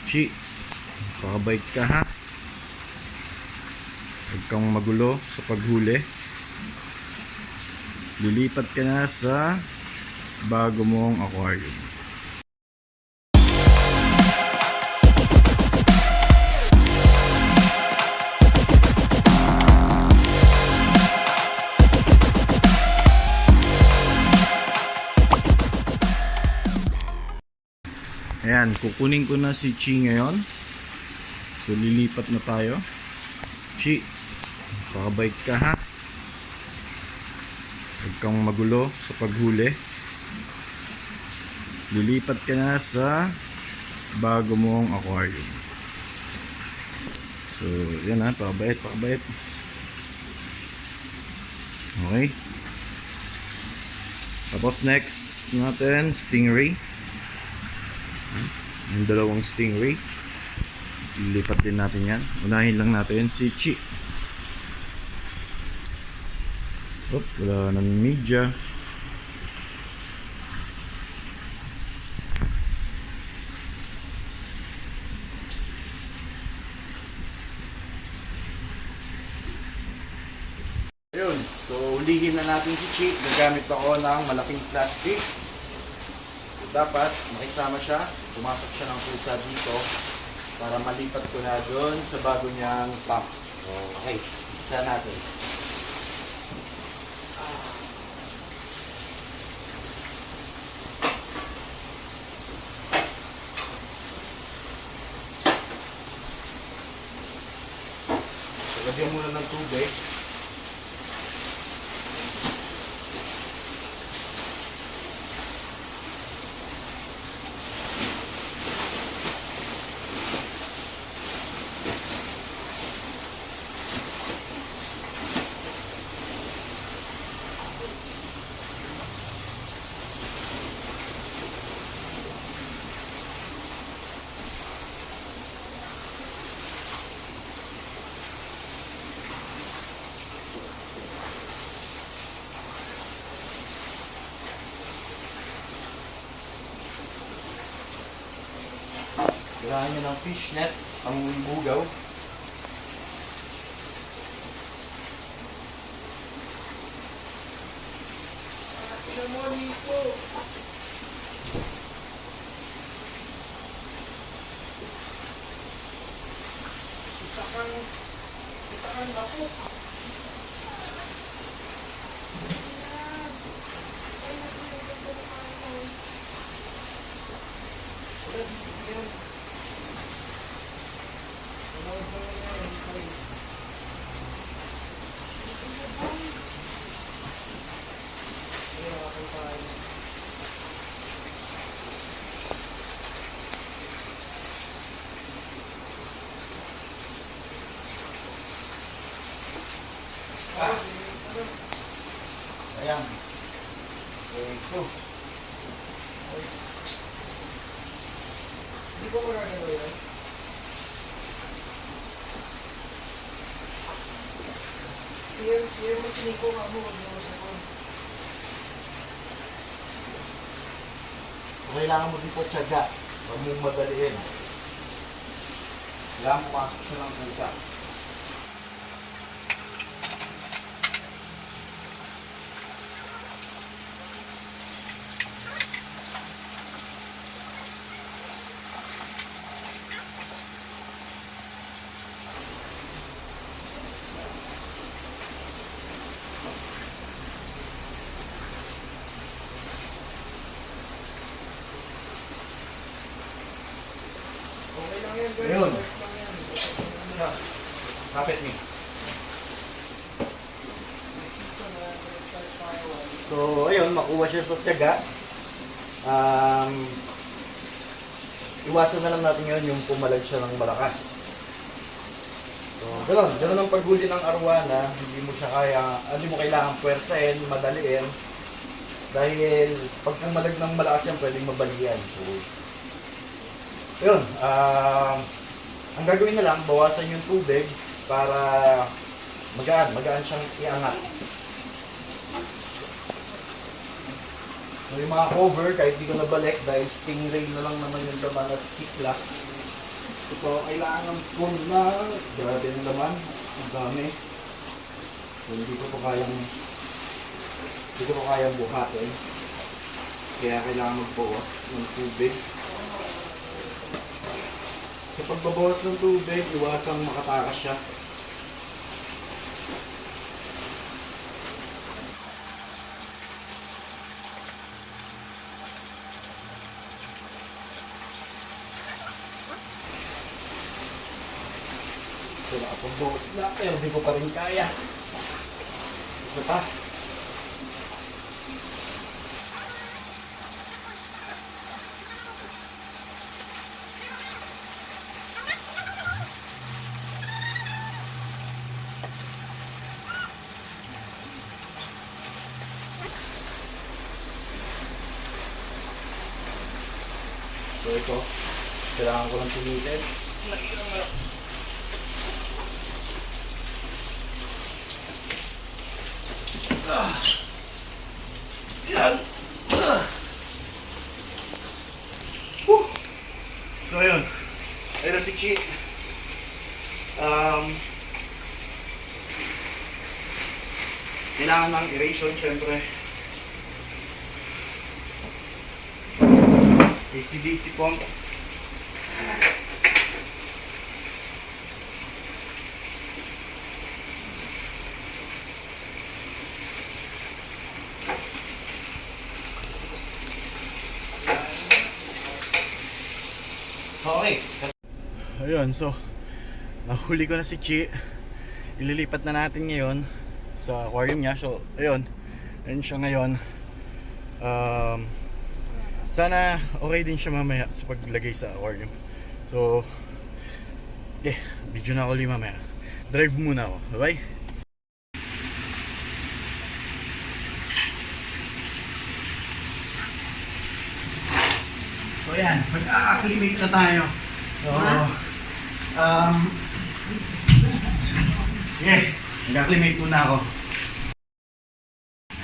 Chi, pakabait ka ha. Huwag kang magulo sa paghuli. Lilipat ka na sa bago mong aquarium. Ayan, kukunin ko na si Chi ngayon. So lilipat na tayo. Chi, pakabait ka ha. Huwag kang magulo sa paghuli. Lilipat ka na sa bago mong aquarium. So yan ha, pakabait, pakabait. Okay. Tapos next natin, stingray. Yung dalawang stingray. Lilipat din natin yan. Unahin lang natin si Chi. Wala nang media. Ayun, so ulihin na natin si Chi. Gagamit ako ng malaking plastic. So, dapat makisama siya. Pumasok siya ng pusa dito para malipat ko na doon sa bago niyang pump. So, okay, isa natin. So, lagyan muna ng tubig. Kailangan nyo ng fish net, ang bugaw. Sinamoni po. Isakan na po. Ayan. Ito. Hindi ko muna nyo yan. Kaya mo siniko nga mo. Kailangan mo dito tiyaga. Huwag mong madaliin. Kailangan pumasok siya ng pusa. Ayun. Kapit ni. So, ayun, makuha siya sa tiyaga. Iwasan na lang natin yun yung pumalag siya ng malakas. So, gano'n ang paghuli ng arwana. Hindi mo kailangan puwersahin, madaliin. Dahil pag pumalag ng malakas yan, pwedeng mabalian. So, yun, ang gagawin na lang, bawasan yung tubig para magaan siyang iangat. So yung mga cover, kahit di ko nabalik dahil stingray na lang naman yung laman at sikla. Ito, kailangan ko na grabe ng laman. Ang dami. So, hindi ko kayang buhatin. Kaya kailangan magbawas ng tubig. Sa pagbabawas ng tubig, iwasang makatakas siya. So, nakapagbawas na, pero di ko pa rin kaya. Isa pa. So ito, kailangan ko lang pilitin. Yan! So yun, ayun na si Chi. Kailangan ng aeration syempre. AC/DC pump. Okay. Ayun, so nahuli ko na si Chi. Ililipat na natin ngayon sa aquarium niya. So, ayun. Ayun siya ngayon. Sana okay din siya mamaya sa paglagay sa aquarium. So, video na ako ulit mamaya. Drive muna ako. Bye-bye. So, yan. Mag-acclimate na tayo. So, mag-acclimate muna ako.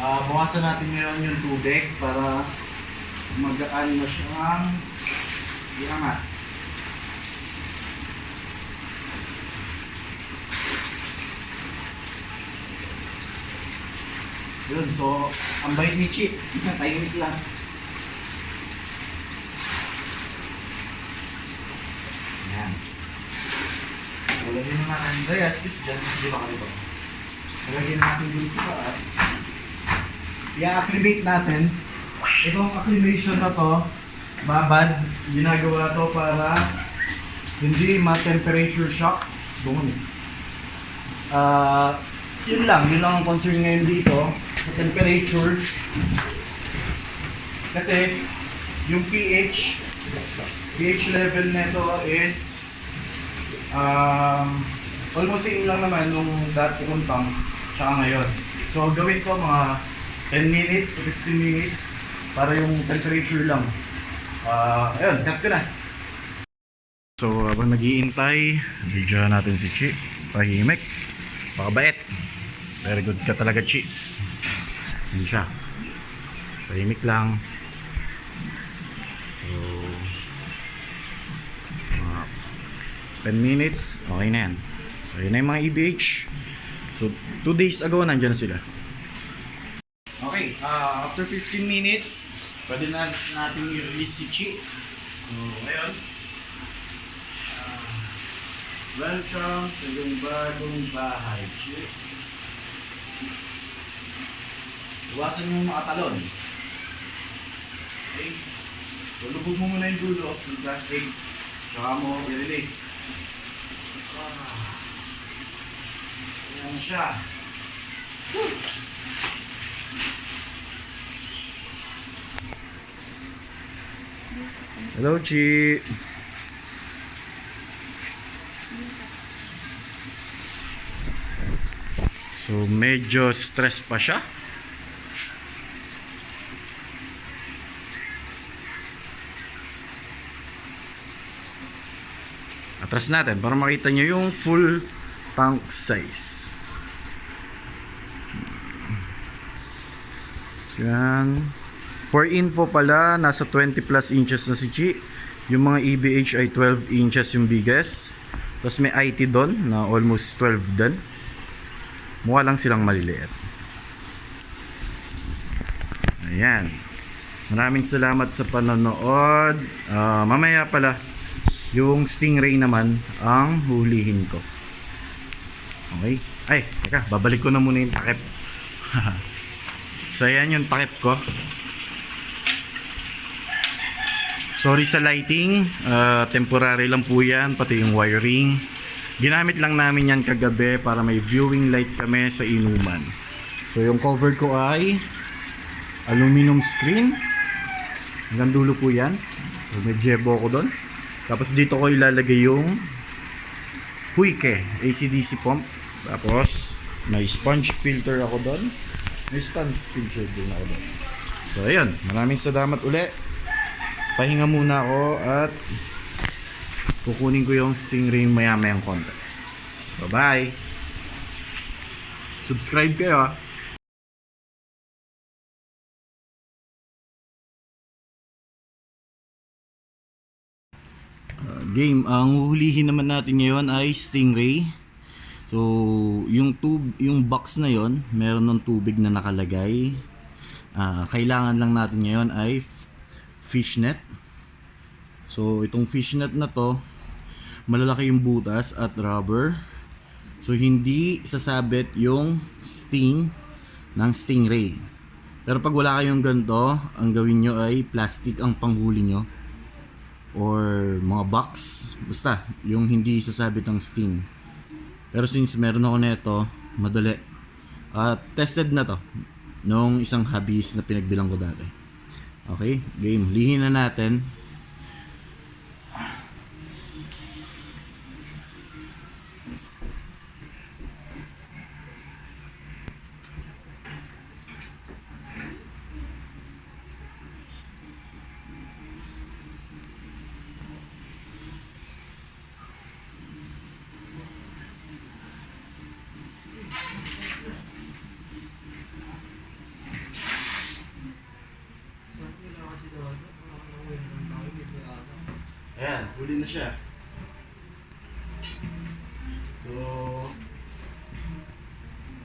Bawasan natin ngayon yung tubig para magaan na siyang iangat. Yun, so ang bait ni Chi, tahimik lang. Yan. Lagyan na natin, Andreas, dyan, di ba kami ba? Lagyan natin dun sa taas. I-acclimate natin. Itong acclimation na to, babad, ginagawa to para hindi ma-temperature shock. Doon. Yun lang ang concern ngayon dito sa temperature. Kasi yung pH level nito is almost same lang naman nung dati kong tank tsaka ngayon. So gawin ko mga 10 minutes to 15 minutes para yung temperature lang. Ayun, cut ko na. So, habang nag-iintay, video natin si Chi. Tahimik. Pakabait. Very good ka talaga, Chi. Yun siya. Tahimik lang. So, 10 minutes, okay na yan. So, yun na yung mga EBH. So, 2 days ago, nandyan sila. Okay, after 15 minutes, pwede na natin i-release si Chi. So, ngayon, welcome sa iyong bagong bahay, Chi. Iwasan mo yung makatalon. Okay, so lubog mo muna yung dulo ng plastic, saka mo i-release. Ayan siya. Hello, Chi. So, medyo stress pa siya. Atras natin para makita nyo yung full tank size. So, yan. For info pala, nasa 20 plus inches na si Chi. Yung mga EBH ay 12 inches yung biggest. Tapos may IT doon na almost 12 din. Mukha lang silang maliliit. Ayan. Maraming salamat sa panonood. Mamaya pala, yung stingray naman ang hulihin ko. Okay? Ay, teka, babalik ko na muna yung takip. So, ayan yung takip ko. Sorry sa lighting. Temporary lang po yan, pati yung wiring. Ginamit lang namin yan kagabi para may viewing light kami sa inuman. So, yung cover ko ay aluminum screen. Hanggang dulo po yan. So, may jebo ko doon. Tapos dito ko ilalagay yung Huike AC/DC pump. Tapos may sponge filter ako doon. May sponge filter din ako doon. So ayun, maraming salamat uli. Pahinga muna ako at kukunin ko yung stingray maya-mayang konti. Bye-bye. Subscribe kayo ah. Game, ang huhulihin naman natin ngayon ay stingray. So, yung box na yon, meron ng tubig na nakalagay. Kailangan lang natin ngayon ay fishnet. So, itong fishnet na to, malalaki yung butas at rubber. So, hindi sasabit yung sting ng stingray. Pero pag wala kayong ganito, ang gawin nyo ay plastic ang panghuli nyo. Or mga box, basta yung hindi sasabit ang sting. Pero since meron ako nito, madali. Tested na to nung isang hobbyist na pinagbilang ko dati. Okay, game, lihin na natin. Ayan, huli na siya. So,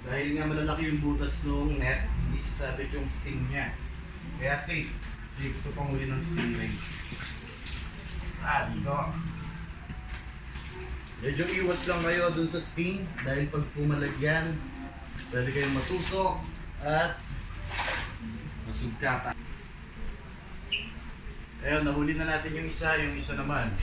dahil nga malalaki yung butas ng net, hindi sasabit yung sting niya. Kaya safe. Safe to pang huli ng stingray. Dito. Medyo iwas lang kayo dun sa sting dahil pag pumalagyan, pwede kayong matusok at masugkata. Ayun, nahuli na natin yung isa naman.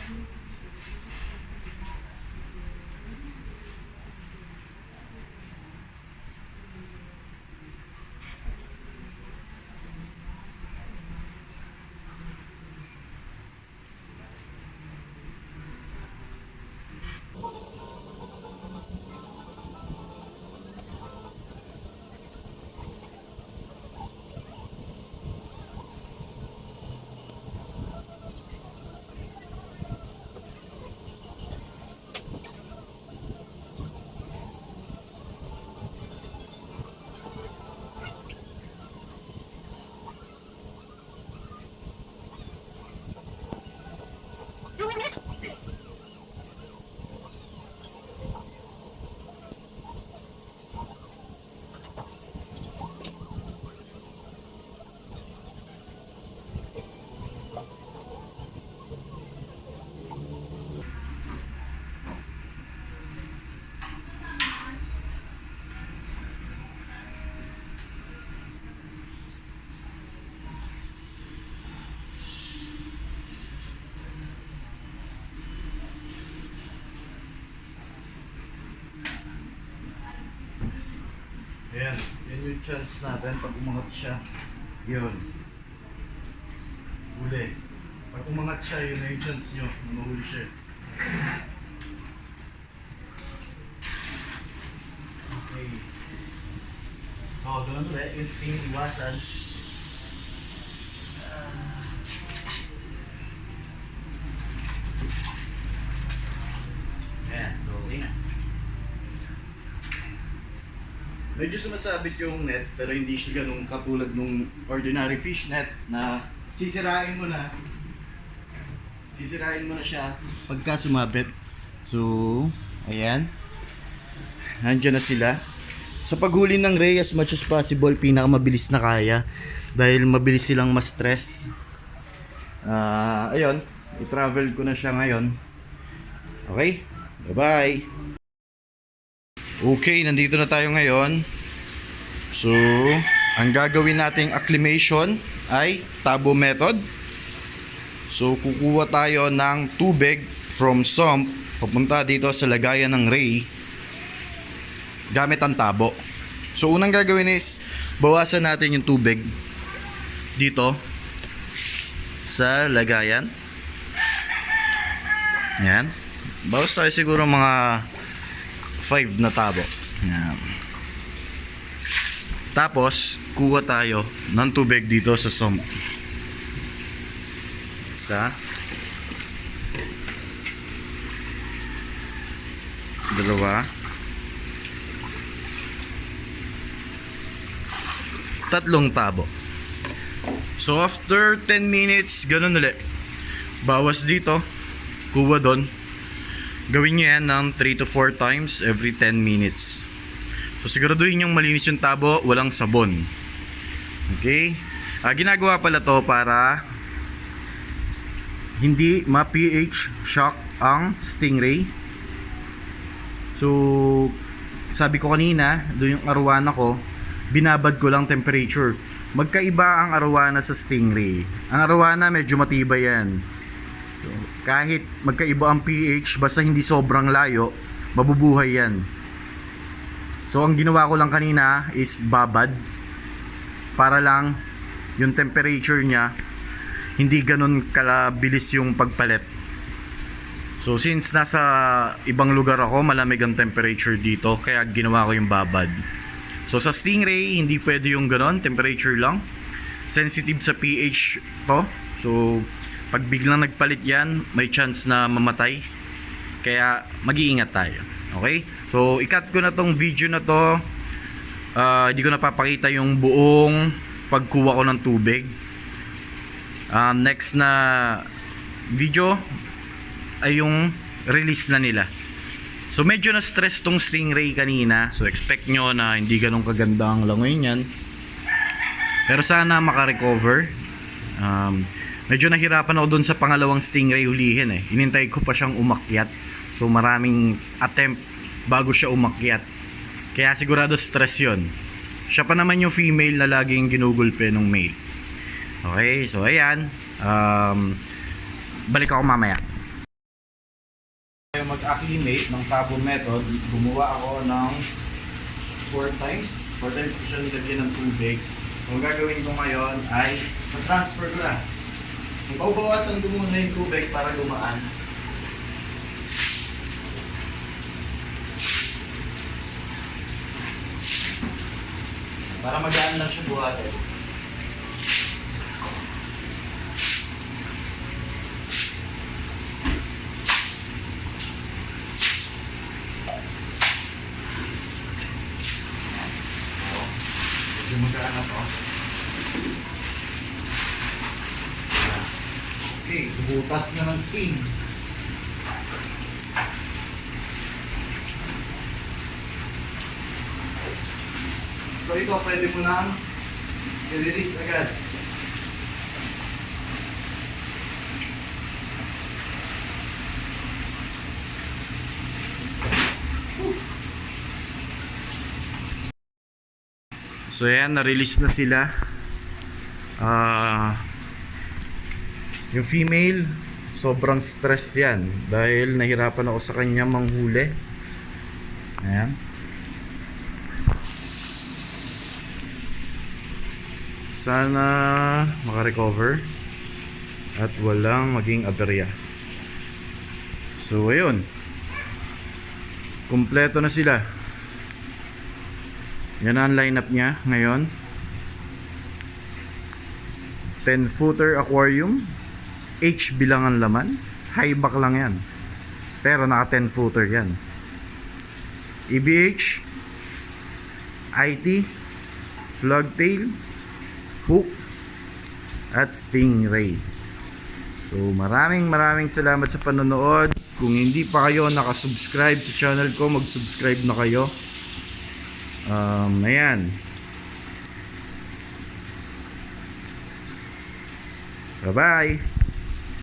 Ayan, yan yung chance natin pag umangat siya. Yun. Huli. Pag umangat siya, yun na yung chance nyo na mahuli siya. Okay. Ganun ulit. Yung sting iwasan. Ayan, so okay na. Medyo sumasabit yung net pero hindi siya ganun katulad nung ordinary fish net na sisirain mo na sisirain mo na siya pagka sumabit. So, ayan. Nandiyan na sila. Sa paghuli ng ray, as much as possible, pinakamabilis na kaya. Dahil mabilis silang ma-stress. Ayun, i-travel ko na siya ngayon. Okay? Bye-bye! Okay, nandito na tayo ngayon. So, ang gagawin nating acclimation ay tabo method. So, kukuha tayo ng tubig from sump papunta dito sa lagayan ng ray gamit ang tabo. So, unang gagawin is bawasan natin yung tubig dito sa lagayan. Yan. Bawas tayo siguro mga 5 na tabo. Yan. Tapos, kuha tayo ng tubig dito sa sump. Isa. Dalawa. Tatlong tabo. So after 10 minutes, ganun ulit. Bawas dito, kuha doon. Gawin nyo yan ng 3 to 4 times every 10 minutes. So siguraduhin yung malinis yung tabo, walang sabon. Okay? Ginagawa pala to para hindi ma-pH shock ang stingray. So sabi ko kanina, doon yung arwana ko, binabad ko lang temperature. Magkaiba ang arwana sa stingray. Ang arwana medyo matibay yan. So, kahit magkaiba ang pH, basta hindi sobrang layo, mabubuhay yan. So ang ginawa ko lang kanina is babad para lang yung temperature niya hindi ganun kalabilis yung pagpalit. So since nasa ibang lugar ako, malamig ang temperature dito, kaya ginawa ko yung babad. So sa stingray, hindi pwede yung ganon, temperature lang. Sensitive sa pH to. So pag biglang nagpalit yan, may chance na mamatay. Kaya mag-iingat tayo. Okay? So i-cut ko na tong video na to. Hindi ko napapakita yung buong pagkuha ko ng tubig. Next na video ay yung release na nila. So medyo na-stress tong stingray kanina. So expect nyo na hindi ganun kaganda ang langoy niyan. Pero sana makarecover. Medyo nahirapan ako dun sa pangalawang stingray hulihin eh. Inintay ko pa siyang umakyat. So maraming attempt bago siya umakyat. Kaya sigurado stress yon. Siya pa naman yung female na laging ginugulpe ng male. Okay, so ayan. Balik ako mamaya. Mag-acclimate ng tabo method, gumawa ako ng 4 times ko siya nilagyan ng tubig. Ang gagawin ko ngayon ay transfer ko na. Bawasan ko muna yung tubig para lumaan. Para magaan lang siya buhatin. Magkano to? Okay, butas na ng steam. So ito pwede mo nang i-release agad. So yan, na-release na sila. Yung female, sobrang stress yan dahil nahirapan ako sa kanya manghuli. Ayan. Sana makarecover at walang maging aberya. So ayun, kumpleto na sila. Yan ang lineup niya ngayon. 10-footer aquarium, HB lang ang laman, high back lang yan, pero naka 10-footer yan. EBH, IT, flagtail, hook, at stingray. So maraming salamat sa panonood. Kung hindi pa kayo nakasubscribe sa channel ko, mag-subscribe na kayo. Ayan. Bye-bye.